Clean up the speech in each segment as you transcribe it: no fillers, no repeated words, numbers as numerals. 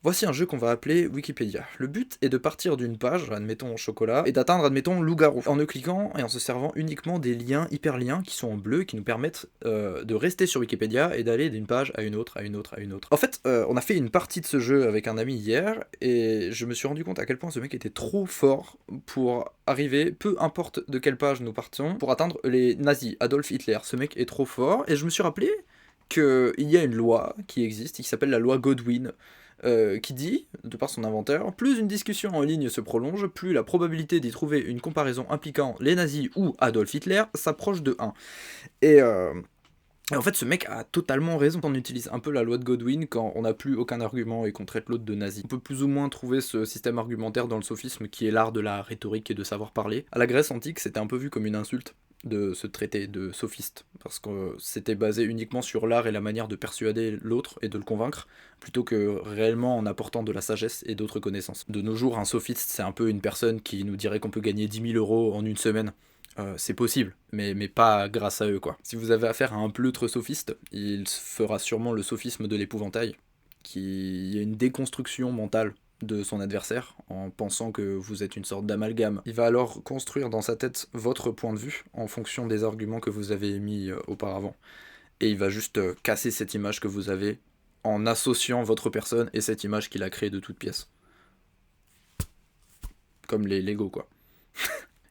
Voici un jeu qu'on va appeler Wikipédia. Le but est de partir d'une page, admettons chocolat, et d'atteindre, admettons, loup-garou, en ne cliquant et en se servant uniquement des liens hyperliens qui sont en bleu, qui nous permettent de rester sur Wikipédia et d'aller d'une page à une autre, à une autre, à une autre. En fait, on a fait une partie de ce jeu avec un ami hier, et je me suis rendu compte à quel point ce mec était trop fort pour arriver, peu importe de quelle page nous partions, pour atteindre les nazis, Adolf Hitler. Ce mec est trop fort, et je me suis rappelé qu'il y a une loi qui existe, qui s'appelle la loi Godwin, qui dit, de par son inventeur, plus une discussion en ligne se prolonge, plus la probabilité d'y trouver une comparaison impliquant les nazis ou Adolf Hitler s'approche de 1. Et, et en fait, ce mec a totalement raison. On utilise un peu la loi de Godwin quand on n'a plus aucun argument et qu'on traite l'autre de nazi. On peut plus ou moins trouver ce système argumentaire dans le sophisme qui est l'art de la rhétorique et de savoir parler. À la Grèce antique, c'était un peu vu comme une insulte de se traiter de sophiste, parce que c'était basé uniquement sur l'art et la manière de persuader l'autre et de le convaincre, plutôt que réellement en apportant de la sagesse et d'autres connaissances. De nos jours, un sophiste, c'est un peu une personne qui nous dirait qu'on peut gagner 10 000 euros en une semaine. C'est possible, mais pas grâce à eux, quoi. Si vous avez affaire à un pleutre sophiste, il fera sûrement le sophisme de l'épouvantail, qui est une déconstruction mentale de son adversaire, en pensant que vous êtes une sorte d'amalgame. Il va alors construire dans sa tête votre point de vue, en fonction des arguments que vous avez émis auparavant. Et il va juste casser cette image que vous avez, en associant votre personne et cette image qu'il a créée de toutes pièces. Comme les Lego, quoi.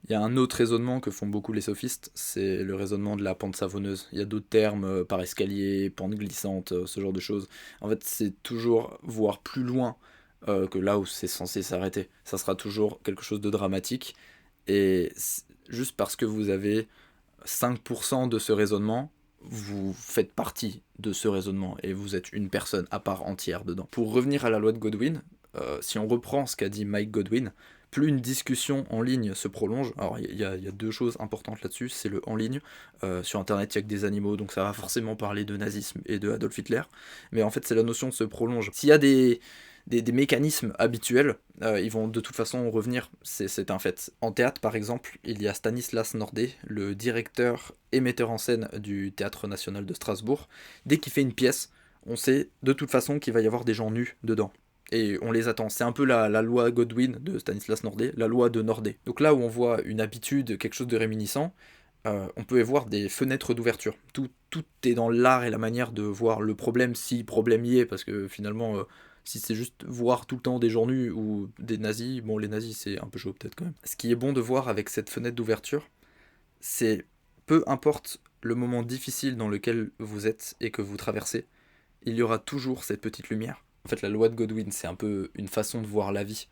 Il y a un autre raisonnement que font beaucoup les sophistes, c'est le raisonnement de la pente savonneuse. Il y a d'autres termes, par escalier, pente glissante, ce genre de choses. En fait, c'est toujours voir plus loin que là où c'est censé s'arrêter. Ça sera toujours quelque chose de dramatique. Et juste parce que vous avez 5% de ce raisonnement, vous faites partie de ce raisonnement et vous êtes une personne à part entière dedans. Pour revenir à la loi de Godwin, si on reprend ce qu'a dit Mike Godwin, plus une discussion en ligne se prolonge, alors il y a deux choses importantes là-dessus, c'est le en ligne, sur internet il y a que des animaux, donc ça va forcément parler de nazisme et de Adolf Hitler, mais en fait c'est la notion de se prolonge. S'il y a des mécanismes habituels, ils vont de toute façon revenir, c'est un fait. En théâtre par exemple, il y a Stanislas Nordet, le directeur et metteur en scène du Théâtre National de Strasbourg. Dès qu'il fait une pièce, on sait de toute façon qu'il va y avoir des gens nus dedans. Et on les attend. C'est un peu la loi Godwin de Stanislas Nordet, la loi de Nordet. Donc là où on voit une habitude, quelque chose de réminiscent, on peut y voir des fenêtres d'ouverture. Tout est dans l'art et la manière de voir le problème, si problème y est, parce que finalement, si c'est juste voir tout le temps des gens nus ou des nazis, bon, les nazis c'est un peu chaud peut-être quand même. Ce qui est bon de voir avec cette fenêtre d'ouverture, c'est peu importe le moment difficile dans lequel vous êtes et que vous traversez, il y aura toujours cette petite lumière. En fait, la loi de Godwin, c'est un peu une façon de voir la vie.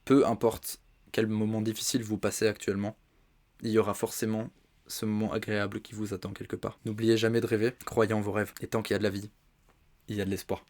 Peu importe quel moment difficile vous passez actuellement, il y aura forcément ce moment agréable qui vous attend quelque part. N'oubliez jamais de rêver, croyez en vos rêves. Et tant qu'il y a de la vie, il y a de l'espoir.